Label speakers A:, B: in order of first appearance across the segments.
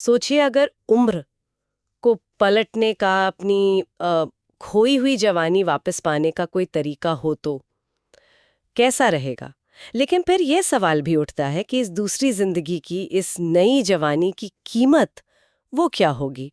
A: सोचिए अगर उम्र को पलटने का, अपनी खोई हुई जवानी वापस पाने का कोई तरीका हो तो कैसा रहेगा। लेकिन फिर यह सवाल भी उठता है कि इस दूसरी जिंदगी की, इस नई जवानी की कीमत वो क्या होगी।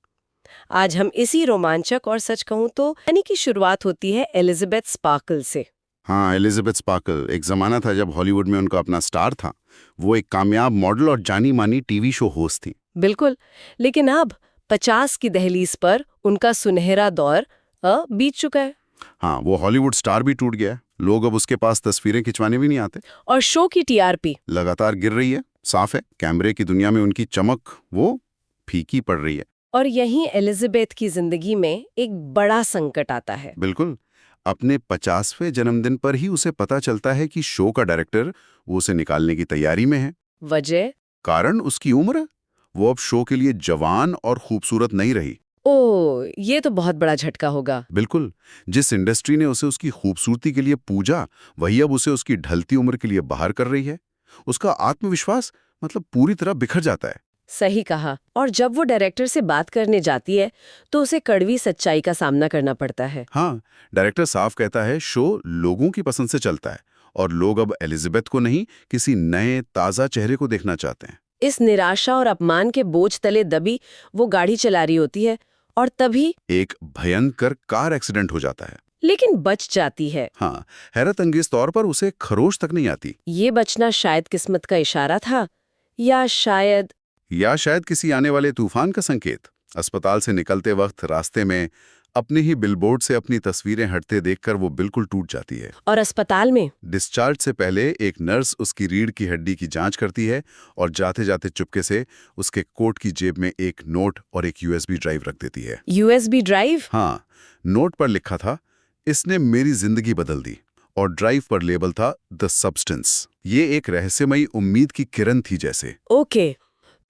A: आज हम इसी रोमांचक और सच कहूं तो यानी की शुरुआत होती है एलिजाबेथ स्पार्कल से।
B: हाँ, एलिजाबेथ स्पार्कल। एक जमाना था जब हॉलीवुड में उनका अपना स्टार था। वो एक कामयाब मॉडल और जानी मानी टीवी शो होस्ट थी।
A: बिल्कुल। लेकिन अब 50 की दहलीज पर उनका सुनहरा दौर बीत चुका है।
B: हाँ, वो हॉलीवुड स्टार भी टूट गया है। लोग अब उसके पास तस्वीरें खिंचवाने भी नहीं आते।
A: और शो की टीआरपी
B: लगातार गिर रही है। साफ है, कैमरे की दुनिया में उनकी चमक वो फीकी पड़ रही है।
A: और यहीं एलिजाबेथ की जिंदगी में एक बड़ा संकट आता है।
B: बिल्कुल। अपने 50वें जन्मदिन पर ही उसे पता चलता है कि शो का डायरेक्टर वो उसे निकालने की तैयारी में है।
A: वजह?
B: कारण उसकी उम्र। वो अब शो के लिए जवान और खूबसूरत नहीं रही।
A: ओ, ये तो बहुत बड़ा झटका होगा।
B: बिल्कुल। जिस इंडस्ट्री ने उसे उसकी खूबसूरती के लिए पूजा, वही अब उसे उसकी ढलती उम्र के लिए बाहर कर रही है। उसका आत्मविश्वास पूरी तरह बिखर जाता है।
A: सही कहा। और जब वो डायरेक्टर से बात करने जाती है तो उसे कड़वी सच्चाई का सामना करना पड़ता है।
B: हाँ, डायरेक्टर साफ कहता है शो लोगों की पसंद से चलता है और लोग अब एलिजाबेथ को नहीं, किसी नए ताज़ा चेहरे को देखना चाहते हैं।
A: इस निराशा और अपमान के बोझ तले दबी वो गाड़ी चला रही होती है और तभी
B: एक भयंकर कार एक्सीडेंट हो जाता है।
A: लेकिन बच जाती है।
B: हाँ, हैरत अंगेज तौर पर उसे खरोच तक नहीं आती।
A: ये बचना शायद किस्मत का इशारा था, या
B: शायद किसी आने वाले तूफान का संकेत। अस्पताल से निकलते वक्त रास्ते में अपने ही बिलबोर्ड से अपनी तस्वीरें हटते देखकर वो बिल्कुल टूट जाती है।
A: और अस्पताल में
B: डिस्चार्ज से पहले एक नर्स उसकी रीढ़ की हड्डी की जांच करती है और जाते जाते चुपके से उसके कोट की जेब में एक नोट और एक यूएसबी ड्राइव रख देती है।
A: USB drive?
B: हाँ, नोट पर लिखा था, इसने मेरी जिंदगी बदल दी, और ड्राइव पर लेबल था द सब्सटेंस। ये एक रहस्यमयी उम्मीद की किरण थी जैसे।
A: ओके,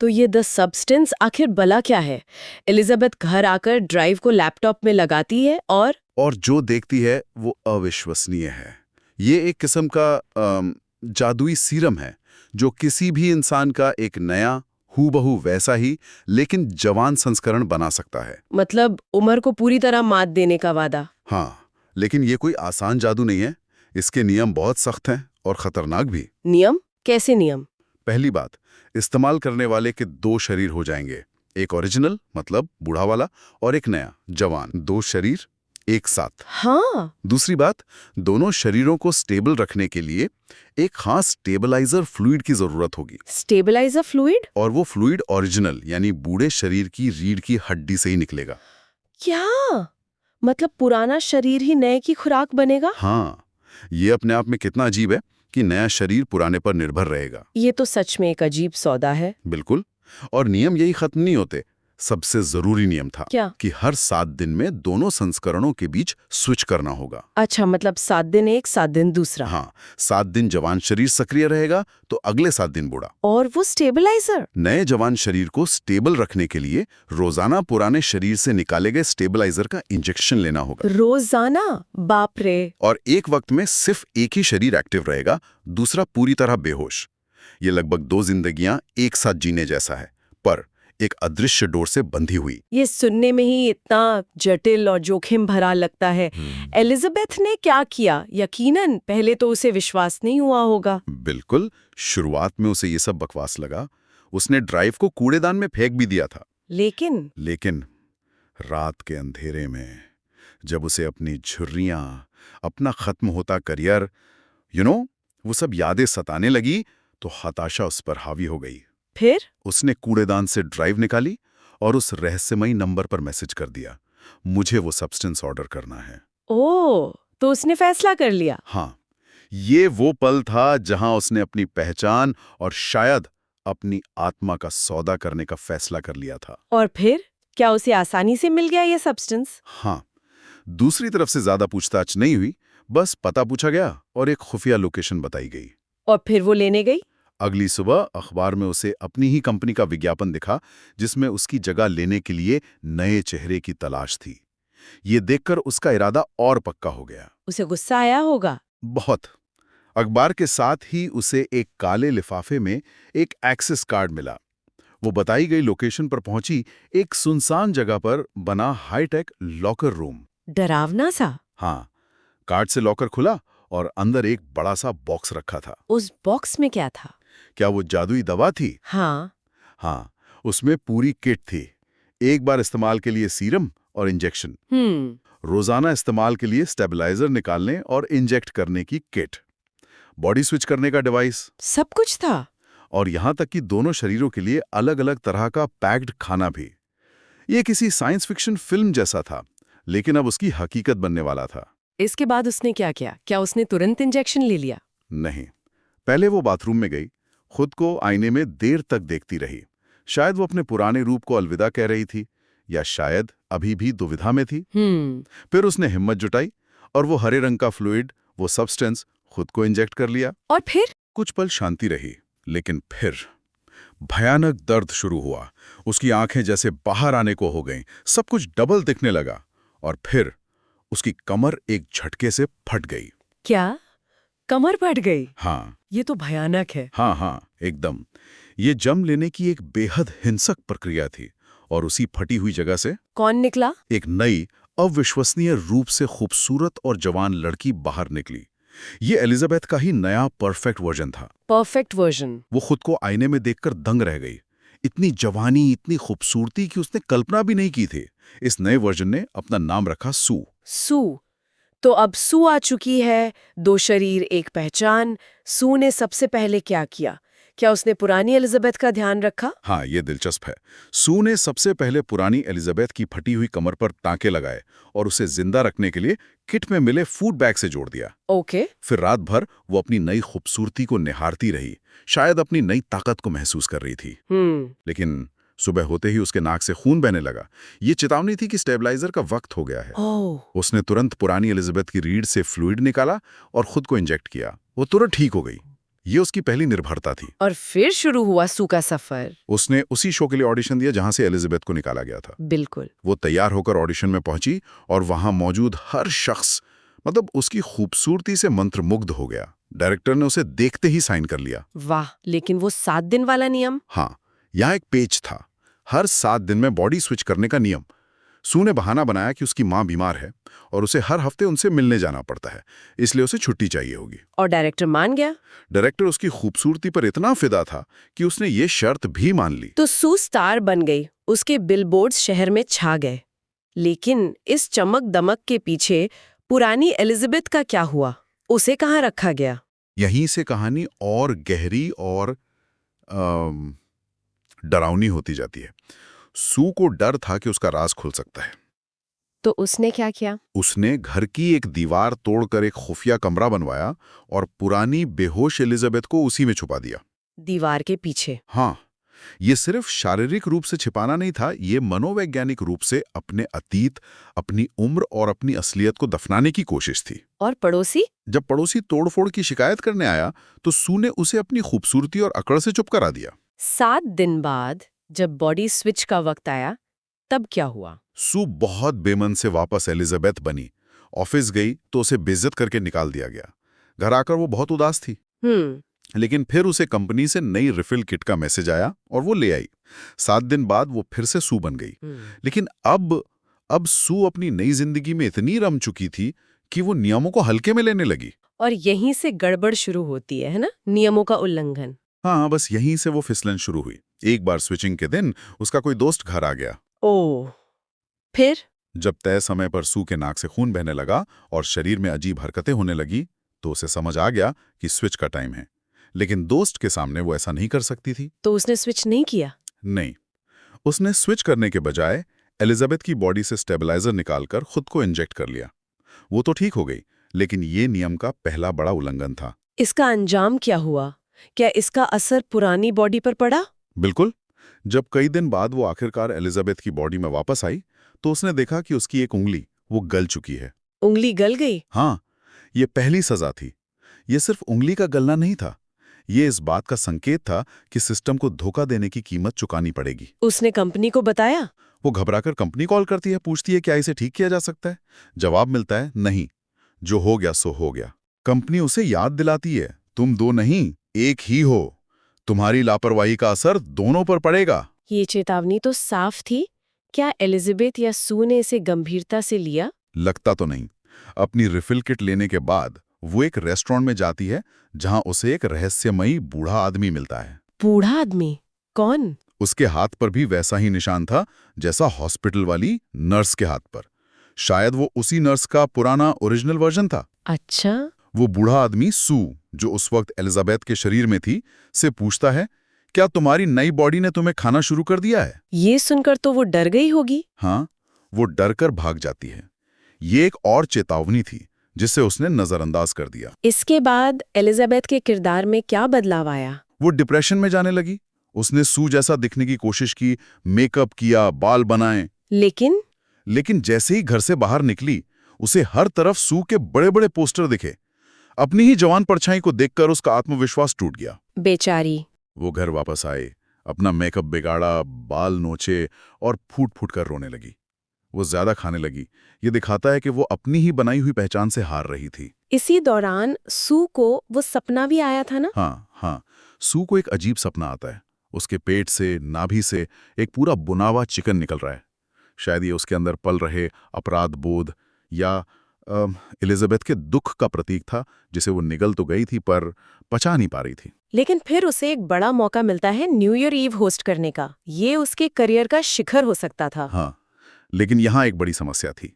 A: तो ये द सब्सटेंस आखिर भला क्या है? एलिजाबेथ घर आकर ड्राइव को लैपटॉप में लगाती है
B: और जो देखती है वो अविश्वसनीय है। ये एक किस्म का जादुई सीरम है जो किसी भी इंसान का एक नया, हूबहू वैसा ही लेकिन जवान संस्करण बना सकता है।
A: मतलब उम्र को पूरी तरह मात देने का वादा।
B: हाँ, लेकिन ये कोई आसान जादू नहीं है। इसके नियम बहुत सख्त हैं और खतरनाक भी।
A: नियम? कैसे नियम?
B: पहली बात, इस्तेमाल करने वाले के 2 शरीर हो जाएंगे। एक ओरिजिनल मतलब बूढ़ा वाला और एक नया जवान। 2 शरीर एक साथ।
A: हाँ।
B: दूसरी बात, दोनों शरीरों को स्टेबल रखने के लिए एक खास स्टेबलाइजर फ्लूइड की जरूरत होगी।
A: Stabiliser fluid?
B: और वो फ्लूइड ओरिजिनल यानी बूढ़े शरीर की रीढ़ की हड्डी से ही निकलेगा।
A: क्या मतलब पुराना शरीर ही नए की खुराक बनेगा?
B: हाँ, ये अपने आप में कितना अजीब है कि नया शरीर पुराने पर निर्भर रहेगा।
A: ये तो सच में एक अजीब सौदा है।
B: बिल्कुल। और नियम यही खत्म नहीं होते। सबसे जरूरी नियम था
A: क्या?
B: कि हर 7 दिन में दोनों संस्करणों के बीच स्विच करना होगा।
A: अच्छा, मतलब 7 दिन एक, 7 दिन दूसरा।
B: हाँ, 7 दिन जवान शरीर सक्रिय रहेगा तो अगले 7 दिन बूढ़ा।
A: और वो स्टेबलाइजर?
B: नए जवान शरीर को स्टेबल रखने के लिए रोजाना पुराने शरीर से निकाले गए स्टेबलाइजर का इंजेक्शन लेना होगा।
A: रोजाना? बाप रे।
B: और एक वक्त में सिर्फ एक ही शरीर एक्टिव रहेगा, दूसरा पूरी तरह बेहोश। ये लगभग 2 जिंदगियां एक साथ जीने जैसा है, पर एक अदृश्य डोर से बंधी हुई।
A: ये सुनने में ही इतना जटिल और जोखिम भरा लगता है। एलिजाबेथ ने क्या किया? यकीनन पहले तो उसे विश्वास नहीं हुआ होगा।
B: बिल्कुल। शुरुआत में उसे ये सब बकवास लगा। उसने ड्राइव को कूड़ेदान में फेंक भी दिया था।
A: लेकिन
B: रात के अंधेरे में जब उसे अपनी झुर्रियां, अपना खत्म होता करियर, वो सब यादें सताने लगी, तो हताशा उस पर हावी हो गई।
A: फिर
B: उसने कूड़ेदान से ड्राइव निकाली और उस रहस्यमयी नंबर पर मैसेज कर दिया, मुझे वो सब्सटेंस ऑर्डर करना है।
A: ओ, तो उसने फैसला कर लिया।
B: हाँ, ये वो पल था जहां उसने अपनी पहचान और शायद अपनी आत्मा का सौदा करने का फैसला कर लिया था।
A: और फिर क्या उसे आसानी से मिल गया ये सब्सटेंस?
B: हाँ, दूसरी तरफ से ज्यादा पूछताछ नहीं हुई। बस पता पूछा गया और एक खुफिया लोकेशन बताई गई।
A: और फिर वो लेने गई?
B: अगली सुबह अखबार में उसे अपनी ही कंपनी का विज्ञापन दिखा, जिसमें उसकी जगह लेने के लिए नए चेहरे की तलाश थी। ये देखकर उसका इरादा और पक्का हो गया।
A: उसे गुस्सा आया होगा।
B: बहुत। अखबार के साथ ही उसे एक काले लिफाफे में एक एक्सेस कार्ड मिला। वो बताई गई लोकेशन पर पहुंची, एक सुनसान जगह पर बना हाईटेक लॉकर रूम।
A: डरावना सा।
B: हाँ, कार्ड से लॉकर खुला और अंदर एक बड़ा सा बॉक्स रखा था।
A: उस बॉक्स में क्या था?
B: क्या वो जादुई दवा थी?
A: हाँ।
B: हाँ, उसमें पूरी किट थी। एक बार इस्तेमाल के लिए सीरम और इंजेक्शन, रोजाना इस्तेमाल के लिए स्टेबलाइजर निकालने और इंजेक्ट करने की किट, बॉडी स्विच करने का डिवाइस,
A: सब कुछ था।
B: और यहां तक कि दोनों शरीरों के लिए अलग अलग तरह का पैक्ड खाना भी। ये किसी साइंस फिक्शन फिल्म जैसा था, लेकिन अब उसकी हकीकत बनने वाला था।
A: इसके बाद उसने क्या किया? क्या उसने तुरंत इंजेक्शन ले लिया?
B: नहीं, पहले वो बाथरूम में गई, खुद को आईने में देर तक देखती रही। शायद वो अपने पुराने रूप को अलविदा कह रही थी, या शायद अभी भी दुविधा में थी। फिर उसने हिम्मत जुटाई और वो हरे रंग का फ्लूइड, वो सब्सटेंस, खुद को इंजेक्ट कर लिया।
A: और फिर?
B: कुछ पल शांति रही, लेकिन फिर भयानक दर्द शुरू हुआ। उसकी आंखें जैसे बाहर आने को हो गईं, सब कुछ डबल दिखने लगा, और फिर उसकी कमर एक झटके से फट गई।
A: क्या? कमर फट गई?
B: हाँ।
A: ये तो भयानक है।
B: हाँ, एकदम। ये जम लेने की एक बेहद हिंसक प्रक्रिया थी, और उसी फटी हुई जगह से
A: कौन निकला?
B: एक नई, अविश्वसनीय रूप से खूबसूरत और जवान लड़की बाहर निकली। ये एलिजाबेथ का ही नया परफेक्ट वर्जन था।
A: Perfect version.
B: वो खुद को आईने में देखकर दंग रह गई। इतनी जवानी, इतनी खूबसूरती कि उसने कल्पना भी नहीं की थी। इस नए वर्जन ने अपना नाम रखा सू।
A: सू। तो अब सू आ चुकी है, 2 शरीर एक पहचान। सू ने सबसे पहले क्या किया? क्या उसने पुरानी एलिजाबेथ का ध्यान रखा?
B: हाँ, ये दिलचस्प है। सू ने सबसे पहले पुरानी एलिजाबेथ की फटी हुई कमर पर टांके लगाए और उसे जिंदा रखने के लिए किट में मिले फूड बैग से जोड़ दिया।
A: ओके।
B: फिर रात भर वो अपनी नई खूबसूरती को निहारती रही, शायद अपनी नई ताकत को महसूस कर रही थी। लेकिन सुबह होते ही उसके नाक से खून बहने लगा। ये चेतावनी थी कि स्टेबलाइजर का वक्त हो गया है। उसने तुरंत पुरानी एलिजाबेथ की रीढ़ से फ्लूइड निकाला और खुद को इंजेक्ट किया। वो तुरंत ठीक हो गई। ये उसकी पहली निर्भरता थी।
A: और फिर शुरू हुआ सू का सफर।
B: उसने उसी शो के लिए ऑडिशन दिया जहां से एलिजाबेथ को निकाला गया था।
A: बिल्कुल।
B: वो तैयार होकर ऑडिशन में पहुंची और वहां मौजूद हर शख्स, मतलब उसकी खूबसूरती से मंत्रमुग्ध हो गया। डायरेक्टर ने उसे देखते ही साइन कर लिया।
A: वाह, लेकिन वो 7 दिन वाला नियम?
B: हाँ, यहाँ एक पेच था। हर 7 दिन में बॉडी स्विच करने का नियम। सू ने बहाना बनाया कि उसकी माँ बीमार है और उसे हर हफ्ते उनसे मिलने जाना पड़ता है, इसलिए उसे छुट्टी चाहिए होगी।
A: और डायरेक्टर मान गया?
B: डायरेक्टर उसकी खूबसूरती पर इतना फिदा था कि उसने ये शर्त भी मान ली।
A: तो सू स्टार बन गई, उसके बिलबोर्ड्स शहर में छा गए। लेकिन इस चमक दमक के पीछे पुरानी एलिजाबेथ का क्या हुआ? उसे कहाँ रखा गया?
B: यहीं से कहानी और गहरी और डरावनी होती जाती है। सू को डर था कि उसका राज खुल सकता है।
A: तो उसने क्या किया?
B: उसने घर की एक दीवार तोड़कर एक खुफिया कमरा बनवाया और पुरानी बेहोश एलिजाबेथ को उसी में छुपा दिया।
A: दीवार के पीछे?
B: हाँ, ये सिर्फ शारीरिक रूप से छिपाना नहीं था, ये मनोवैज्ञानिक रूप से अपने अतीत, अपनी उम्र और अपनी असलियत को दफनाने की कोशिश थी।
A: और पड़ोसी?
B: जब पड़ोसी तोड़फोड़ की शिकायत करने आया तो सू ने उसे अपनी खूबसूरती और अकड़ से चुप करा दिया।
A: 7 दिन बाद जब बॉडी स्विच का वक्त आया, तब क्या हुआ?
B: सू बहुत बेमन से वापस एलिजाबेथ बनी। ऑफिस गई तो उसे बेइज्जत करके निकाल दिया गया। घर आकर वो बहुत उदास थी। लेकिन फिर उसे कंपनी से नई रिफिल किट का मैसेज आया और वो ले आई। 7 दिन बाद वो फिर से सू बन गई। लेकिन अब सू अपनी नई जिंदगी में इतनी रम चुकी थी कि वो नियमों को हल्के में लेने लगी।
A: और यहीं से गड़बड़ शुरू होती है ना? नियमों का उल्लंघन।
B: हाँ, बस यहीं से वो फिसलन शुरू हुई। एक बार स्विचिंग के दिन उसका कोई दोस्त घर आ गया।
A: ओह, फिर?
B: जब तय समय पर सू के नाक से खून बहने लगा और शरीर में अजीब हरकतें होने लगी तो उसे समझ आ गया कि स्विच का टाइम है। लेकिन दोस्त के सामने वो ऐसा नहीं कर सकती थी।
A: तो उसने स्विच नहीं किया?
B: नहीं, उसने स्विच करने के बजाय एलिजाबेथ की बॉडी से स्टेबलाइजर निकालकर खुद को इंजेक्ट कर लिया। वो तो ठीक हो गई, लेकिन ये नियम का पहला बड़ा उल्लंघन था।
A: इसका अंजाम क्या हुआ? क्या इसका असर पुरानी बॉडी पर पड़ा?
B: बिल्कुल। जब कई दिन बाद वो आखिरकार एलिजाबेथ की बॉडी में वापस आई तो उसने देखा कि उसकी एक उंगली वो गल चुकी है।
A: उंगली गल गई?
B: हाँ, ये पहली सजा थी। ये सिर्फ उंगली का गलना नहीं था, ये इस बात का संकेत था कि सिस्टम को धोखा देने की कीमत चुकानी पड़ेगी।
A: उसने कंपनी को बताया?
B: वो घबराकर कंपनी कॉल करती है, पूछती है क्या इसे ठीक किया जा सकता है। जवाब मिलता है नहीं, जो हो गया सो हो गया। कंपनी उसे याद दिलाती है तुम 2 नहीं 1 ही हो, तुम्हारी लापरवाही का असर दोनों पर पड़ेगा।
A: ये चेतावनी तो साफ थी। क्या एलिजाबेथ या सू ने इसे गंभीरता से लिया?
B: लगता तो नहीं। अपनी रिफिल किट लेने के बाद वो एक रेस्टोरेंट में जाती है जहां उसे एक रहस्यमयी बूढ़ा आदमी मिलता है।
A: बूढ़ा आदमी? कौन?
B: उसके हाथ पर भी वैसा ही निशान था जैसा हॉस्पिटल वाली नर्स के हाथ पर। शायद वो उसी नर्स का पुराना ओरिजिनल वर्जन था।
A: अच्छा।
B: वो बूढ़ा आदमी सू, जो उस वक्त एलिजाबेथ के शरीर में थी, से पूछता है, क्या तुम्हारी नई बॉडी ने तुम्हें खाना शुरू कर दिया है?
A: ये सुनकर तो वो डर गई होगी।
B: हाँ, वो डर कर भाग जाती है। ये एक और चेतावनी थी जिसे उसने नजरअंदाज कर दिया।
A: इसके बाद एलिजाबेथ के किरदार में क्या बदलाव आया?
B: वो डिप्रेशन में जाने लगी। उसने सू जैसा दिखने की कोशिश की, मेकअप किया, बाल बनाए। लेकिन जैसे ही घर से बाहर निकली, उसे हर तरफ सू के बड़े बड़े पोस्टर दिखे। अपनी ही जवान परछाई को देखकर उसका आत्मविश्वास टूट गया।
A: बेचारी।
B: वो घर वापस आए, अपना मेकअप बिगाड़ा, बाल नोचे और फूट फूट कर रोने लगी। वो ज्यादा खाने लगी। ये दिखाता है कि वो अपनी ही बनाई हुई पहचान से हार रही थी।
A: इसी दौरान सू को वो सपना भी आया था ना?
B: हाँ, सू को एक अजीब सपना आता है। उसके पेट से, नाभि से एक पूरा बुना हुआ चिकन निकल रहा है। शायद ये उसके अंदर पल रहे अपराध बोध या एलिजाबेथ के दुख का प्रतीक था, जिसे वो निगल तो गई थी पर पचा नहीं पा रही थी।
A: लेकिन फिर उसे एक बड़ा मौका मिलता है न्यू ईयर ईव होस्ट करने का। ये उसके करियर का शिखर हो सकता था।
B: हाँ, लेकिन यहाँ एक बड़ी समस्या थी।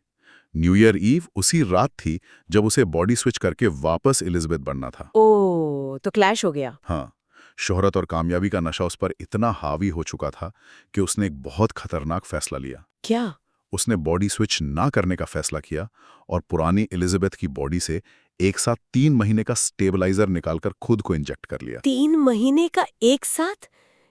B: न्यू ईयर ईव उसी रात थी जब उसे बॉडी स्विच करके वापस एलिजाबेथ बनना था।
A: ओह, तो क्लैश हो गया।
B: हाँ, शोहरत और कामयाबी का नशा उस पर इतना हावी हो चुका था कि उसने एक बहुत खतरनाक फैसला लिया।
A: क्या?
B: उसने बॉडी स्विच ना करने का फैसला किया और पुरानी एलिजाबेथ की बॉडी से एक साथ 3 महीने का स्टेबलाइजर निकालकर खुद को इंजेक्ट कर लिया।
A: 3 महीने का एक साथ?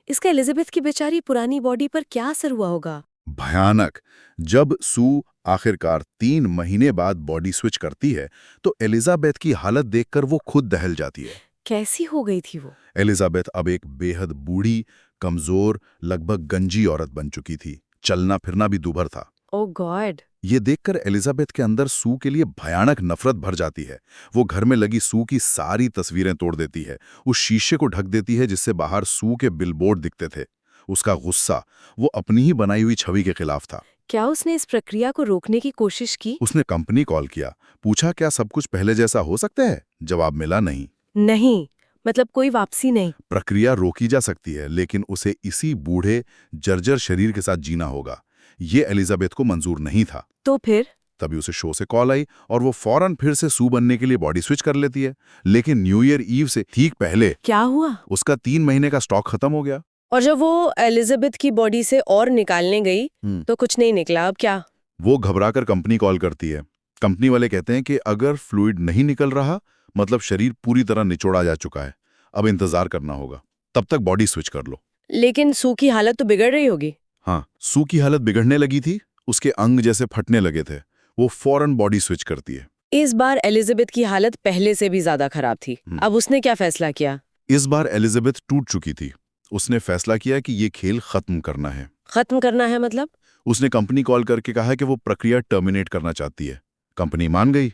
A: इसका एलिजाबेथ की बेचारी पुरानी बॉडी पर क्या असर हुआ होगा?
B: भयानक। जब सू आखिरकार 3 महीने बाद बॉडी स्विच करती है तो एलिजाबेथ की हालत देखकर वो खुद दहल जाती है।
A: कैसी हो गई थी वो?
B: एलिजाबेथ अब एक बेहद बूढ़ी, कमजोर, लगभग गंजी औरत बन चुकी थी। चलना फिरना भी दूभर था।
A: ओह गॉड।
B: ये देखकर एलिजाबेथ के अंदर सू के लिए भयानक नफरत भर जाती है। वो घर में लगी सू की सारी तस्वीरें तोड़ देती है, उस शीशे को ढक देती है जिससे बाहर सू के बिलबोर्ड दिखते थे। उसका गुस्सा वो अपनी ही बनाई हुई छवि के खिलाफ था।
A: क्या उसने इस प्रक्रिया को रोकने की कोशिश की?
B: उसने कंपनी कॉल किया, पूछा क्या सब कुछ पहले जैसा हो सकता है? जवाब मिला नहीं।
A: नहीं, मतलब कोई वापसी नहीं।
B: प्रक्रिया रोकी जा सकती है, लेकिन उसे इसी बूढ़े जर्जर शरीर के साथ जीना होगा। ये एलिजाबेथ को मंजूर नहीं था।
A: तो फिर?
B: तभी उसे शो से कॉल आई और वो फौरन फिर से सू बनने के लिए बॉडी स्विच कर लेती है। लेकिन न्यू ईयर ईव से ठीक पहले
A: क्या हुआ?
B: उसका 3 महीने का स्टॉक खत्म हो गया।
A: और जब वो एलिजाबेथ की बॉडी से और निकालने गई तो कुछ नहीं निकला। अब क्या?
B: वो घबराकर कंपनी कॉल करती है। कंपनी वाले कहते हैं कि अगर फ्लूइड नहीं निकल रहा, मतलब शरीर पूरी तरह निचोड़ा जा चुका है, अब इंतजार करना होगा, तब तक बॉडी स्विच कर लो।
A: लेकिन सू की हालत तो बिगड़ रही होगी।
B: हाँ, सू की हालत बिगड़ने लगी थी। उसके अंग जैसे फटने लगे थे। वो फौरन बॉडी स्विच करती है।
A: इस बार एलिजाबेथ की हालत पहले से भी ज्यादा खराब थी। अब उसने क्या फैसला किया?
B: इस बार एलिजाबेथ टूट चुकी थी। उसने फैसला किया कि ये खेल खत्म करना है।
A: खत्म करना है मतलब?
B: उसने कंपनी कॉल करके कहा कि वो प्रक्रिया टर्मिनेट करना चाहती है। कंपनी मान गई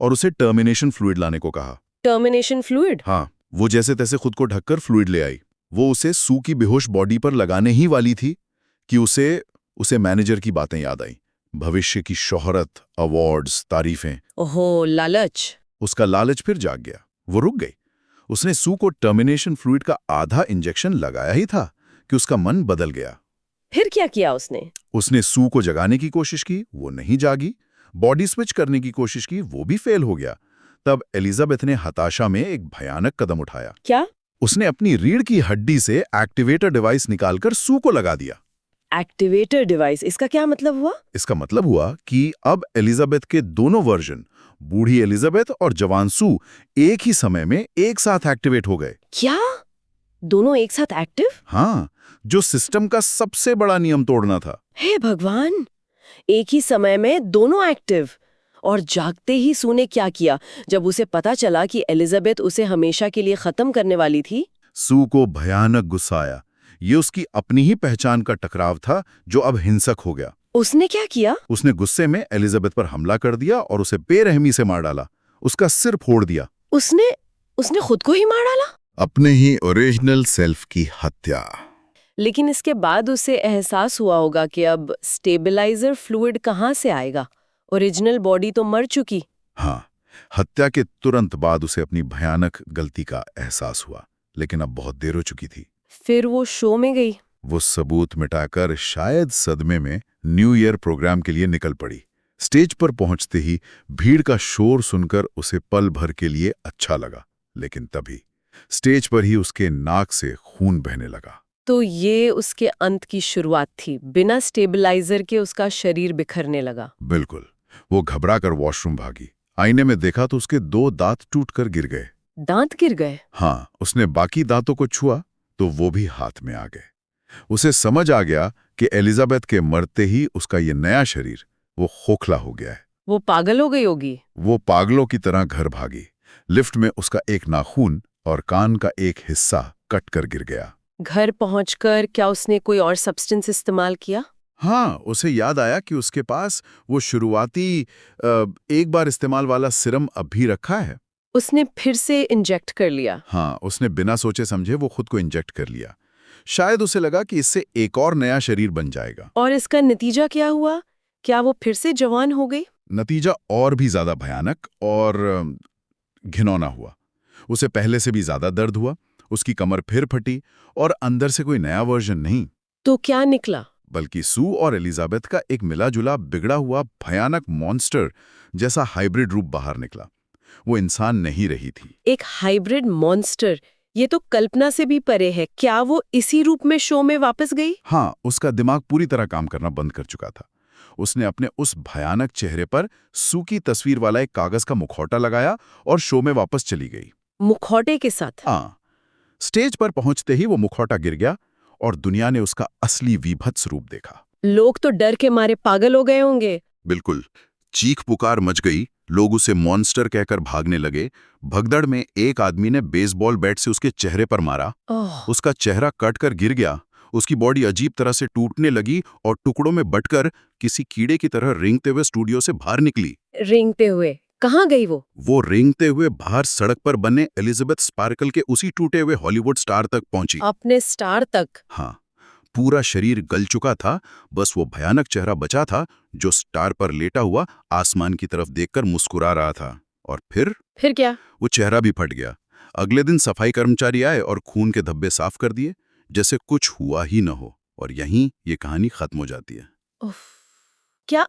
B: और उसे टर्मिनेशन फ्लूइड लाने को कहा।
A: Termination fluid?
B: हाँ, वो जैसे तैसे खुद को ढककर फ्लूइड ले आई। वो उसे सू की बेहोश बॉडी पर लगाने ही वाली थी कि उसे मैनेजर की बातें याद आई। भविष्य की शोहरत, अवार्ड्स, तारीफें।
A: ओहो, लालच।
B: उसका लालच फिर जाग गया। वो रुक गई। उसने सू को टर्मिनेशन फ्लूइड का आधा इंजेक्शन लगाया ही था कि उसका मन बदल गया।
A: फिर क्या किया उसने?
B: उसने सू को जगाने की कोशिश की, वो नहीं जागी। बॉडी स्विच करने की कोशिश की, वो भी फेल हो गया। तब एलिजाबेथ ने हताशा में एक भयानक कदम उठाया।
A: क्या?
B: उसने अपनी रीढ़ की हड्डी से एक्टिवेटर डिवाइस निकालकर सू को लगा दिया।
A: Activator device? इसका क्या मतलब हुआ?
B: इसका मतलब हुआ कि अब एलिजाबेथ के दोनों वर्जन, बूढ़ी एलिजाबेथ और जवान सू, एक ही समय में एक साथ एक्टिवेट हो गए।
A: क्या? दोनों एक साथ एक्टिव?
B: हाँ, जो सिस्टम का सबसे बड़ा नियम तोड़ना था।
A: हे भगवान, एक ही समय में दोनों एक्टिव। और जागते ही सू ने क्या किया जब उसे पता चला कि एलिजाबेथ उसे हमेशा के लिए खत्म करने वाली थी?
B: सू को भयानक गुस्सा आया। ये उसकी अपनी ही पहचान का टकराव था जो अब हिंसक हो गया।
A: उसने क्या किया?
B: उसने गुस्से में एलिजाबेथ पर हमला कर दिया और उसे बेरहमी से मार डाला। उसका सिर फोड़ दिया।
A: उसने खुद को ही मार डाला?
B: अपने ही ओरिजिनल सेल्फ की हत्या।
A: लेकिन इसके बाद उसे एहसास हुआ होगा कि अब स्टेबलाइजर फ्लूइड कहाँ से आएगा? ओरिजिनल बॉडी तो मर चुकी।
B: हाँ, हत्या के तुरंत बाद उसे अपनी भयानक गलती का एहसास हुआ, लेकिन अब बहुत देर हो चुकी थी।
A: फिर वो शो में गई।
B: वो सबूत मिटाकर शायद सदमे में न्यू ईयर प्रोग्राम के लिए निकल पड़ी। स्टेज पर पहुंचते ही भीड़ का शोर सुनकर उसे पल भर के लिए अच्छा लगा, लेकिन तभी स्टेज पर ही उसके नाक से खून बहने लगा।
A: तो ये उसके अंत की शुरुआत थी। बिना स्टेबलाइजर के उसका शरीर बिखरने लगा।
B: बिल्कुल। वो घबराकर वॉशरूम भागी। आईने में देखा तो उसके 2 दांत टूटकर गिर गए।
A: दांत गिर गए?
B: हाँ, उसने बाकी दांतों को छुआ तो वो भी हाथ में आ गए। उसे समझ आ गया कि एलिजाबेथ के मरते ही उसका ये नया शरीर वो खोखला हो गया है।
A: वो पागल हो गई होगी।
B: वो पागलों की तरह घर भागी। लिफ्ट में उसका एक नाखून और कान का एक हिस्सा कट कर गिर गया।
A: घर पहुंचकर क्या उसने कोई और सब्सटेंस इस्तेमाल किया?
B: हाँ, उसे याद आया कि उसके पास वो शुरुआती एक बार इस्तेमाल वाला सिरम अब भी रखा है।
A: उसने फिर से इंजेक्ट कर लिया।
B: हाँ, उसने बिना सोचे समझे वो खुद को इंजेक्ट कर लिया। शायद उसे लगा कि इससे एक और नया शरीर बन जाएगा।
A: और इसका नतीजा क्या हुआ? क्या वो फिर से जवान हो गई?
B: नतीजा और भी ज्यादा भयानक और घिनौना हुआ। उसे पहले से भी ज्यादा दर्द हुआ, उसकी कमर फिर फटी और अंदर से कोई नया वर्जन नहीं,
A: तो क्या निकला?
B: बल्कि सू और एलिजाबेथ का एक मिला-जुला बिगड़ा हुआ भयानक मॉन्स्टर जैसा हाइब्रिड रूप बाहर निकला। वो इंसान नहीं रही थी।
A: एक हाइब्रिड मॉन्स्टर, ये तो कल्पना से भी परे है। क्या वो इसी रूप में शो में वापस गई?
B: हाँ, उसका दिमाग पूरी तरह काम करना बंद कर चुका था। उसने अपने उस भयानक चेहरे पर सू की तस्वीर वाला एक कागज का मुखौटा लगाया और शो में वापस चली गई।
A: मुखौटे के साथ?
B: हाँ, स्टेज पर पहुंचते ही वो मुखौटा गिर गया और दुनिया ने उसका असली वीभत्स रूप देखा।
A: लोग तो डर के मारे पागल हो गए होंगे।
B: बिल्कुल। चीख पुकार मच गई, लोग उसे मॉन्स्टर कहकर भागने लगे। भगदड़ में एक आदमी ने बेसबॉल बैट से उसके चेहरे पर मारा।
A: ओह,
B: उसका चेहरा कटकर गिर गया। उसकी बॉडी अजीब तरह से टूटने लगी और टुकड़ों में बंटकर किसी कीड़े की तरह रेंगते हुए स्टूडियो से बाहर निकली।
A: रेंगते हुए कहाँ गई वो?
B: वो रेंगते हुए बाहर सड़क पर बने एलिजाबेथ स्पार्कल के उसी टूटे हुए हॉलीवुड स्टार तक पहुंची।
A: अपने स्टार तक?
B: हाँ, पूरा शरीर गल चुका था, बस वो भयानक चेहरा बचा था जो स्टार पर लेटा हुआ आसमान की तरफ देखकर मुस्कुरा रहा था। और फिर
A: क्या?
B: वो चेहरा भी फट गया। अगले दिन सफाई कर्मचारी आए और खून के धब्बे साफ कर दिए, जैसे कुछ हुआ ही न हो। और यहीं ये कहानी खत्म हो जाती है।
A: उफ, क्या